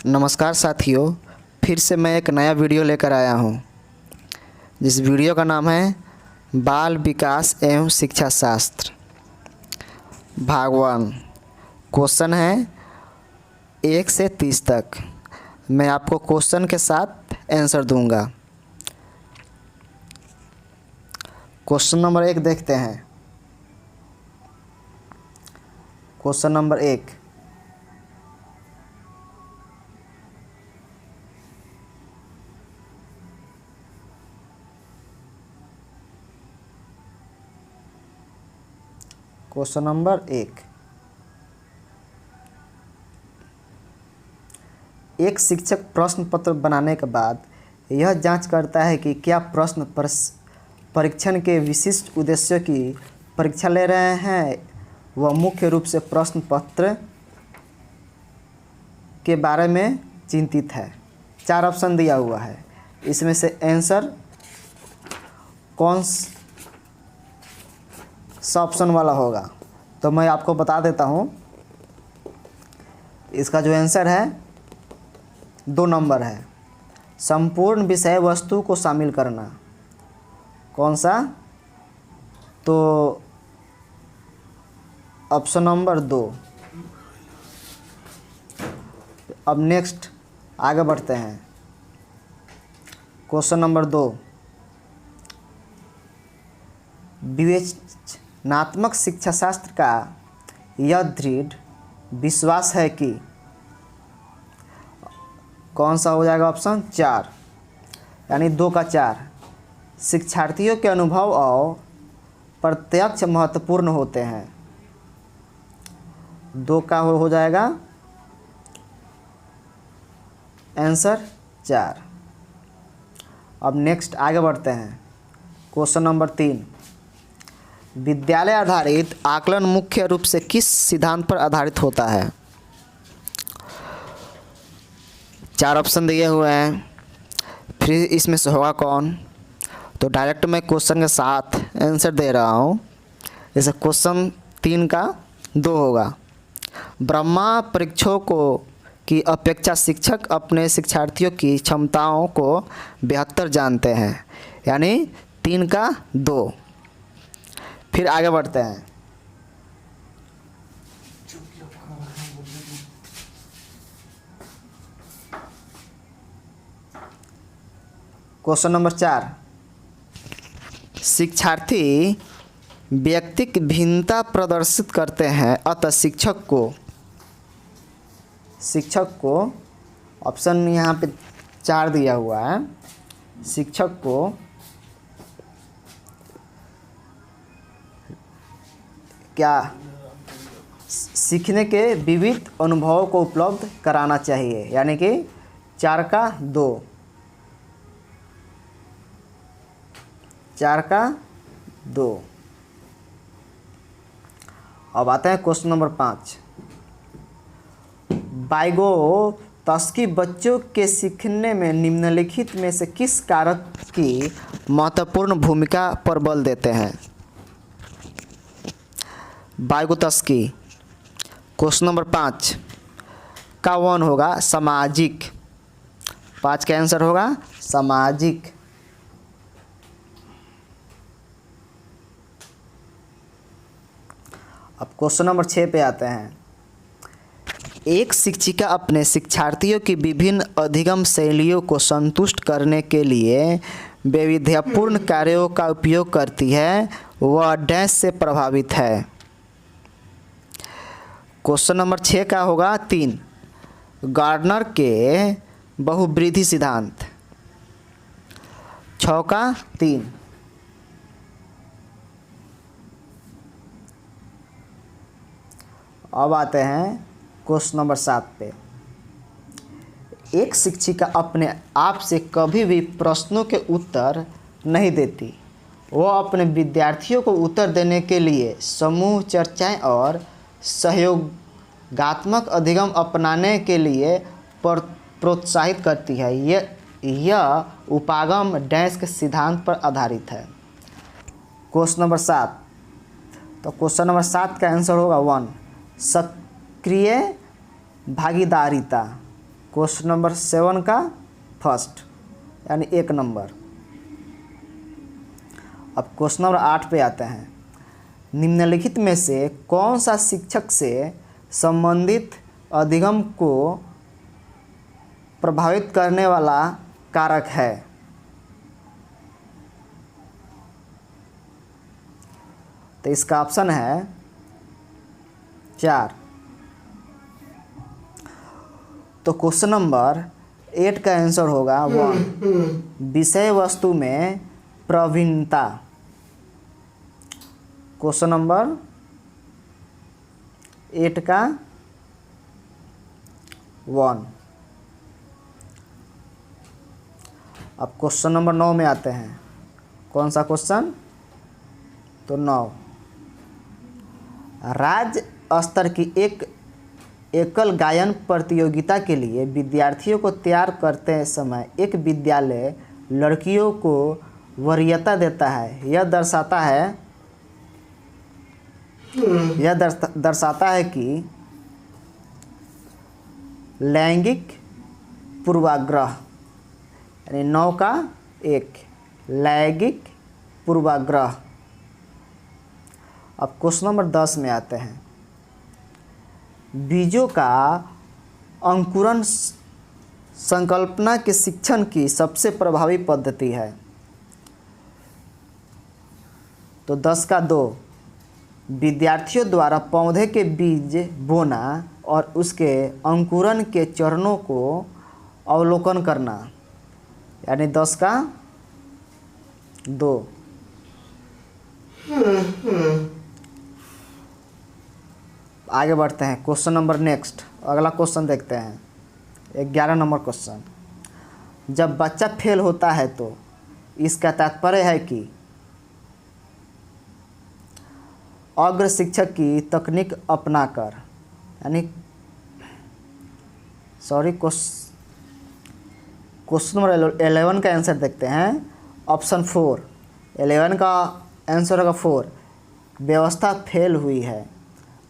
नमस्कार साथियों, फिर से मैं एक नया वीडियो लेकर आया हूँ। जिस वीडियो का नाम है बाल विकास एवं शिक्षा शास्त्र भाग 1। क्वेश्चन है 1 से 30 तक। मैं आपको क्वेश्चन के साथ आंसर दूंगा। क्वेश्चन नंबर 1 देखते हैं। क्वेश्चन नंबर 1, क्वेश्चन नंबर 1, एक शिक्षक प्रश्न पत्र बनाने के बाद यह जांच करता है कि क्या प्रश्न परीक्षण के विशिष्ट उद्देश्यों की परीक्षा ले रहे हैं। वह मुख्य रूप से प्रश्न पत्र के बारे में चिंतित है। 4 ऑप्शन दिया हुआ है, इसमें से आंसर कौन सा ऑप्शन वाला होगा, तो मैं आपको बता देता हूँ। इसका जो आंसर है 2 नंबर है, संपूर्ण विषय वस्तु को शामिल करना। कौन सा? तो ऑप्शन नंबर 2। अब नेक्स्ट आगे बढ़ते हैं। क्वेश्चन नंबर 2, विवेचनात्मक शिक्षा शास्त्र का यह दृढ़ विश्वास है कि कौन सा हो जाएगा? ऑप्शन 4, यानी 2 का 4। शिक्षार्थियों के अनुभव और प्रत्यक्ष महत्वपूर्ण होते हैं। 2 का हो जाएगा आंसर 4। अब नेक्स्ट आगे बढ़ते हैं। क्वेश्चन नंबर 3, विद्यालय आधारित आकलन मुख्य रूप से किस सिद्धांत पर आधारित होता है? 4 ऑप्शन दिए हुए हैं, फिर इसमें से होगा कौन? तो डायरेक्ट मैं क्वेश्चन के साथ आंसर दे रहा हूँ। जैसे क्वेश्चन 3 का 2 होगा, ब्रह्मा परीक्षकों की अपेक्षा शिक्षक अपने शिक्षार्थियों की क्षमताओं को बेहतर जानते हैं, यानी 3 का 2। फिर आगे बढ़ते हैं। क्वेश्चन नंबर 4, शिक्षार्थी व्यक्तिक भिन्नता प्रदर्शित करते हैं, अतः शिक्षक को ऑप्शन यहाँ पे 4 दिया हुआ है। शिक्षक को क्या सीखने के विविध अनुभवों को उपलब्ध कराना चाहिए, यानी कि 4 का 2। 4 का 2। अब आते हैं क्वेश्चन नंबर 5, वाइगोत्स्की बच्चों के सीखने में निम्नलिखित में से किस कारक की महत्वपूर्ण भूमिका पर बल देते हैं? वाइगोत्स्की। क्वेश्चन नंबर 5 का 1 होगा सामाजिक। 5 का आंसर होगा सामाजिक। अब क्वेश्चन नंबर 6 पे आते हैं। एक शिक्षिका अपने शिक्षार्थियों की विभिन्न अधिगम शैलियों को संतुष्ट करने के लिए वैविध्यपूर्ण कार्यों का उपयोग करती है, वह डैश से प्रभावित है। क्वेश्चन नंबर 6 का होगा 3, गार्डनर के बहुवृद्धि सिद्धांत। 6 का 3। अब आते हैं क्वेश्चन नंबर 7 पे। एक शिक्षिका अपने आप से कभी भी प्रश्नों के उत्तर नहीं देती, वह अपने विद्यार्थियों को उत्तर देने के लिए समूह चर्चाएं और सहयोगात्मक अधिगम अपनाने के लिए प्रोत्साहित करती है। यह उपागम डैश के सिद्धांत पर आधारित है। क्वेश्चन नंबर 7, तो क्वेश्चन नंबर 7 का आंसर होगा 1, सक्रिय भागीदारिता। क्वेश्चन नंबर 7 का फर्स्ट यानी 1 नंबर। अब क्वेश्चन नंबर 8 पे आते हैं। निम्नलिखित में से कौन सा शिक्षक से संबंधित अधिगम को प्रभावित करने वाला कारक है? तो इसका ऑप्शन है 4। तो क्वेश्चन नंबर 8 का आंसर होगा 1, विषय वस्तु में प्रवीणता। क्वेश्चन नंबर 8 का 1। अब क्वेश्चन नंबर 9 में आते हैं। कौन सा क्वेश्चन? तो 9, राज्य स्तर की एक एकल गायन प्रतियोगिता के लिए विद्यार्थियों को तैयार करते समय एक विद्यालय लड़कियों को वरीयता देता है। यह दर्शाता है कि लैंगिक पूर्वाग्रह, यानी 9 का 1, लैंगिक पूर्वाग्रह। अब क्वेश्चन नंबर 10 में आते हैं। बीजों का अंकुरण संकल्पना के शिक्षण की सबसे प्रभावी पद्धति है। तो 10 का 2, विद्यार्थियों द्वारा पौधे के बीज बोना और उसके अंकुरण के चरणों को अवलोकन करना, यानी 10 का 2। आगे बढ़ते हैं। क्वेश्चन नंबर नेक्स्ट, अगला क्वेश्चन देखते हैं। 11 नंबर क्वेश्चन। जब बच्चा फेल होता है तो इसका तात्पर्य है कि अग्र शिक्षक की तकनीक अपनाकर, यानी क्वेश्चन नंबर 11 का आंसर देखते हैं। ऑप्शन 4, 11 का आंसर होगा 4, व्यवस्था फेल हुई है।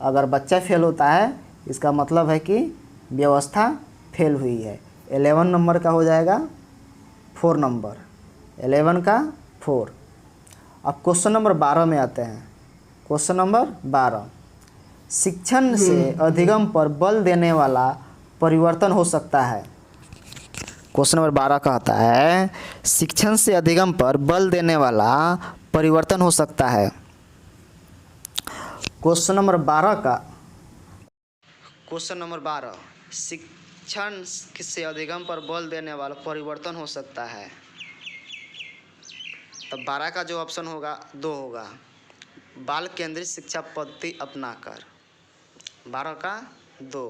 अगर बच्चा फेल होता है इसका मतलब है कि व्यवस्था फेल हुई है। 11 नंबर का हो जाएगा 4 नंबर, 11 का 4। अब क्वेश्चन नंबर 12 में आते हैं। क्वेश्चन नंबर 12, शिक्षण से अधिगम पर बल देने वाला परिवर्तन हो सकता है। क्वेश्चन नंबर 12 कहता है शिक्षण से अधिगम पर बल देने वाला परिवर्तन हो सकता है। क्वेश्चन नंबर 12, शिक्षण से अधिगम पर बल देने वाला परिवर्तन हो सकता है। तब 12 का जो ऑप्शन होगा 2 होगा, बाल केंद्रित शिक्षा पद्धति अपनाकर। 12 का 2।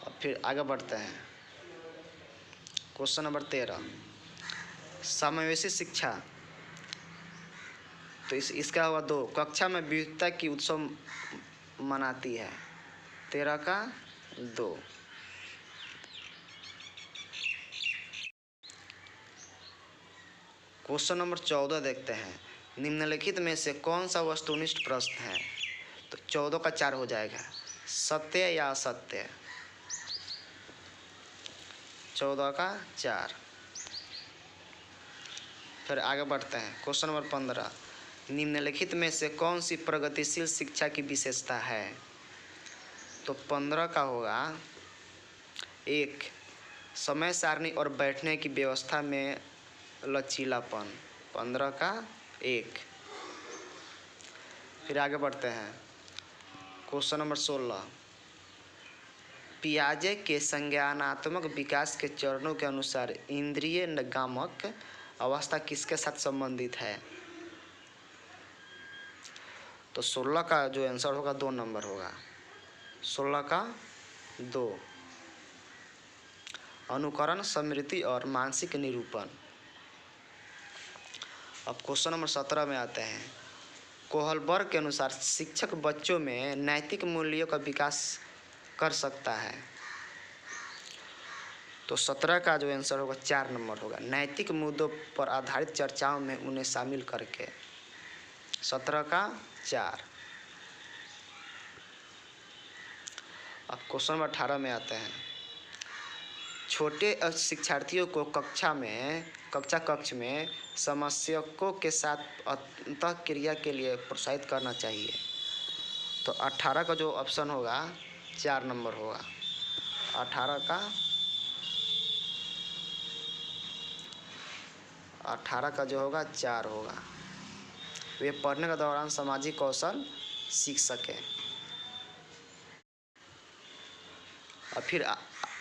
अब फिर आगे बढ़ते हैं। क्वेश्चन नंबर 13, समावेशी शिक्षा। तो इसका होगा 2, कक्षा में विविधता की उत्सव मनाती है। 13 का 2। क्वेश्चन नंबर 14 देखते हैं। निम्नलिखित में से कौन सा वस्तुनिष्ठ प्रश्न है? तो 14 का 4 हो जाएगा, सत्य या असत्य। 14 का 4। फिर आगे बढ़ते हैं। क्वेश्चन नंबर 15, निम्नलिखित में से कौन सी प्रगतिशील शिक्षा की विशेषता है? तो 15 का होगा 1, समय सारणी और बैठने की व्यवस्था में लचीलापन। 15 का 1। फिर आगे बढ़ते हैं। क्वेश्चन नंबर 16, पियाजे के संज्ञानात्मक विकास के चरणों के अनुसार इंद्रिय निगामक अवस्था किसके साथ संबंधित है? तो 16 का जो आंसर होगा 2 नंबर होगा, 16 का 2, अनुकरण, स्मृति और मानसिक निरूपण। अब क्वेश्चन नंबर 17 में आते हैं। कोहलबर्ग के अनुसार शिक्षक बच्चों में नैतिक मूल्यों का विकास कर सकता है। तो 17 का जो आंसर होगा 4 नंबर होगा, नैतिक मुद्दों पर आधारित चर्चाओं में उन्हें शामिल करके। 17 का 4। अब क्वेश्चन नंबर 18 में आते हैं। छोटे शिक्षार्थियों को कक्षा कक्ष में समस्यकों के साथ अंतःक्रिया के लिए प्रोत्साहित करना चाहिए। तो 18 का जो ऑप्शन होगा 4 नंबर होगा। 18 का जो होगा 4 होगा। वे पढ़ने के दौरान सामाजिक कौशल सीख सकें। और फिर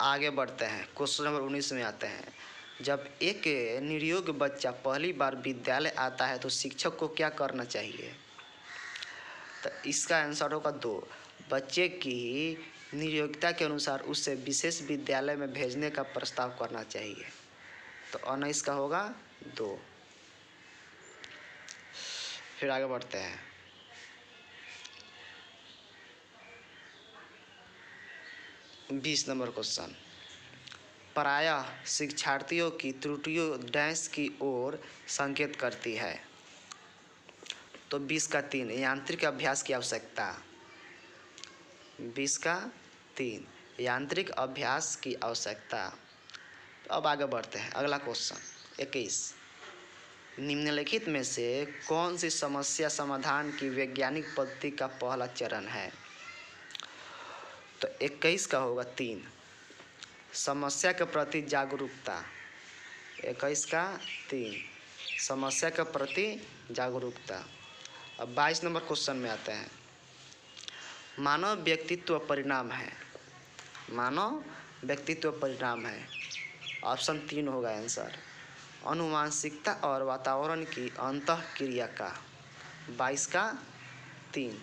आगे बढ़ते हैं, क्वेश्चन नंबर 19 में आते हैं। जब एक निरयोग बच्चा पहली बार विद्यालय आता है तो शिक्षक को क्या करना चाहिए? तो इसका आंसर होगा 2। बच्चे की नियोक्ता के अनुसार उसे विशेष विद्यालय में भेजने का प्रस्ताव करना चाहिए। तो 19 का होगा 2। फिर आगे बढ़ते हैं। बीस नंबर क्वेश्चन। प्रायः शिक्षार्थियों की त्रुटियों डैश की ओर संकेत करती है। तो 20 का 3 यांत्रिक अभ्यास की आवश्यकता। 20 का 3 यांत्रिक अभ्यास की आवश्यकता। तो अब आगे बढ़ते हैं, अगला क्वेश्चन 21। निम्नलिखित में से कौन सी समस्या समाधान की वैज्ञानिक पद्धति का पहला चरण है? तो 21 का होगा 3 समस्या के प्रति जागरूकता। 21 का 3 समस्या के प्रति जागरूकता। अब 22 नंबर क्वेश्चन में आते हैं। मानव व्यक्तित्व परिणाम है। मानव व्यक्तित्व परिणाम है। ऑप्शन 3 होगा आंसर। अनुवांशिकता और वातावरण की अंतःक्रिया का। 22 का 3।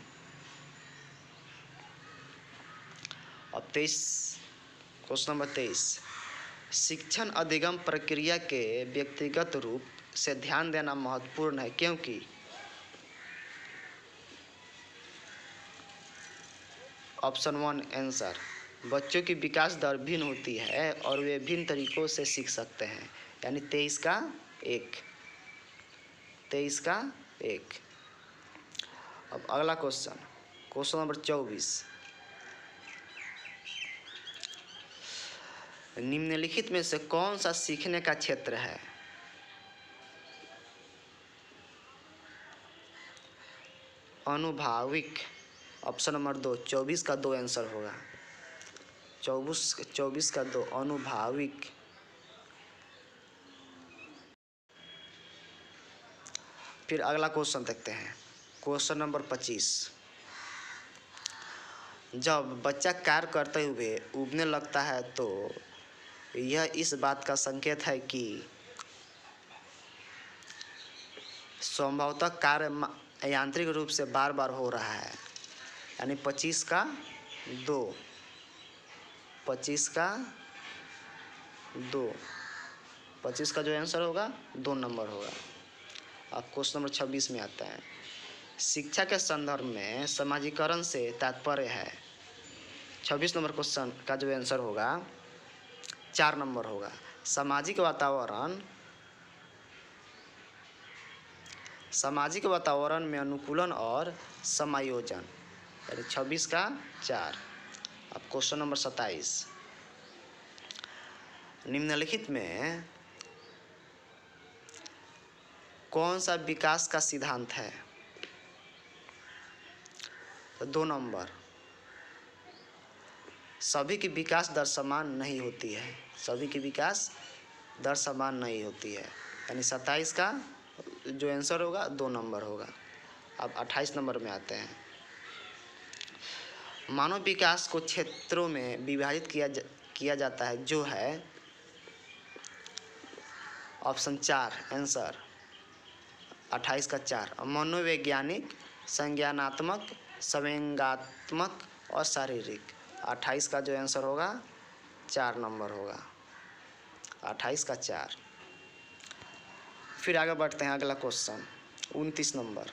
अब 23 क्वेश्चन नंबर 23। शिक्षण अधिगम प्रक्रिया के व्यक्तिगत रूप से ध्यान देना महत्वपूर्ण है क्योंकि। Option 1 answer. बच्चों की विकास दर भिन्न होती है और वे भिन्न तरीकों से सीख सकते हैं। यानी 23 का 1। 23 का 1। अब अगला क्वेश्चन नंबर 24। निम्नलिखित में से कौन सा सीखने का क्षेत्र है? अनुभाविक। ऑप्शन नंबर 2 24 का 2 आंसर होगा। 24 का 2 अनुभाविक। फिर अगला क्वेश्चन देखते हैं, क्वेश्चन नंबर 25। जब बच्चा कार्य करते हुए ऊबने लगता है तो यह इस बात का संकेत है कि संभवतः कार्य यांत्रिक रूप से बार बार हो रहा है। यानी 25 का 2। 25 का 2। 25 का जो आंसर होगा 2 नंबर होगा। अब क्वेश्चन नंबर 26 में आता है। शिक्षा के संदर्भ में समाजीकरण से तात्पर्य है। 26 नंबर क्वेश्चन का जो आंसर होगा 4 नंबर होगा। सामाजिक वातावरण में अनुकूलन और समायोजन। यानी 26 का 4। अब क्वेश्चन नंबर 27। निम्नलिखित में कौन सा विकास का सिद्धांत है? तो 2 नंबर। सभी की विकास दर समान नहीं होती है। सभी की विकास दर समान नहीं होती है। यानी 27 का जो आंसर होगा 2 नंबर होगा। अब 28 नंबर में आते हैं। मानव विकास को क्षेत्रों में विभाजित किया जाता है जो है। Option 4 answer. 28 का 4 मनोवैज्ञानिक, संज्ञानात्मक, संवेगात्मक और शारीरिक। 28 का जो आंसर होगा 4 नंबर होगा। 28 का 4। फिर आगे बढ़ते हैं, अगला क्वेश्चन 29 नंबर।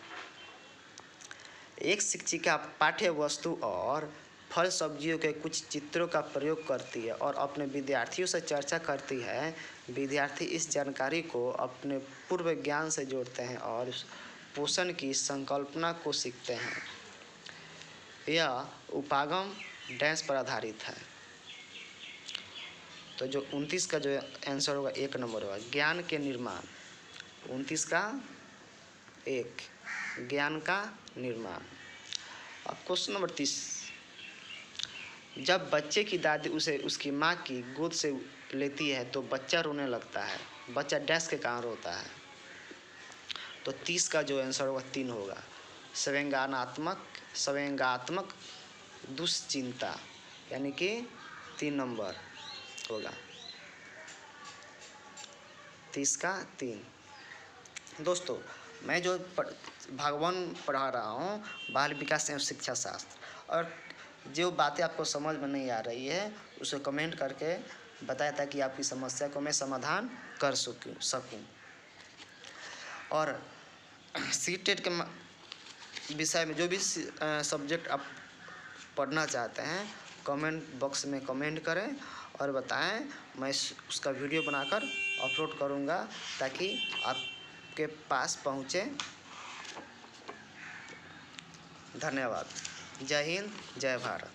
एक शिक्षिका पाठ्य वस्तु और फल सब्जियों के कुछ चित्रों का प्रयोग करती है और अपने विद्यार्थियों से चर्चा करती है। विद्यार्थी इस जानकारी को अपने पूर्व ज्ञान से जोड़ते हैं और पोषण की संकल्पना को सीखते हैं। यह उपागम डैश पर आधारित है। तो जो 29 का जो आंसर होगा 1 नंबर होगा, ज्ञान के निर्माण। 29 का 1, ज्ञान का निर्माण। अब क्वेश्चन नंबर 30, जब बच्चे की दादी उसे उसकी माँ की गोद से लेती है तो बच्चा रोने लगता है, बच्चा डैश के कारण रोता है। तो 30 का जो आंसर होगा 3 होगा, संवेगात्मक दुश्चिंता, यानी कि 3 नंबर होगा, 30 का 3। दोस्तों, मैं जो भगवान पढ़ा रहा हूँ बाल विकास एवं शिक्षा शास्त्र, और जो बातें आपको समझ में नहीं आ रही है उसे कमेंट करके बताएं ताकि आपकी समस्या को मैं समाधान कर सकूं। और सीटेट के विषय में जो भी सब्जेक्ट आप पढ़ना चाहते हैं कमेंट बॉक्स में कमेंट करें और बताएं, मैं उसका वीडियो बनाकर अपलोड करूंगा ताकि आपके पास पहुंचे। धन्यवाद। जय हिंद, जय भारत।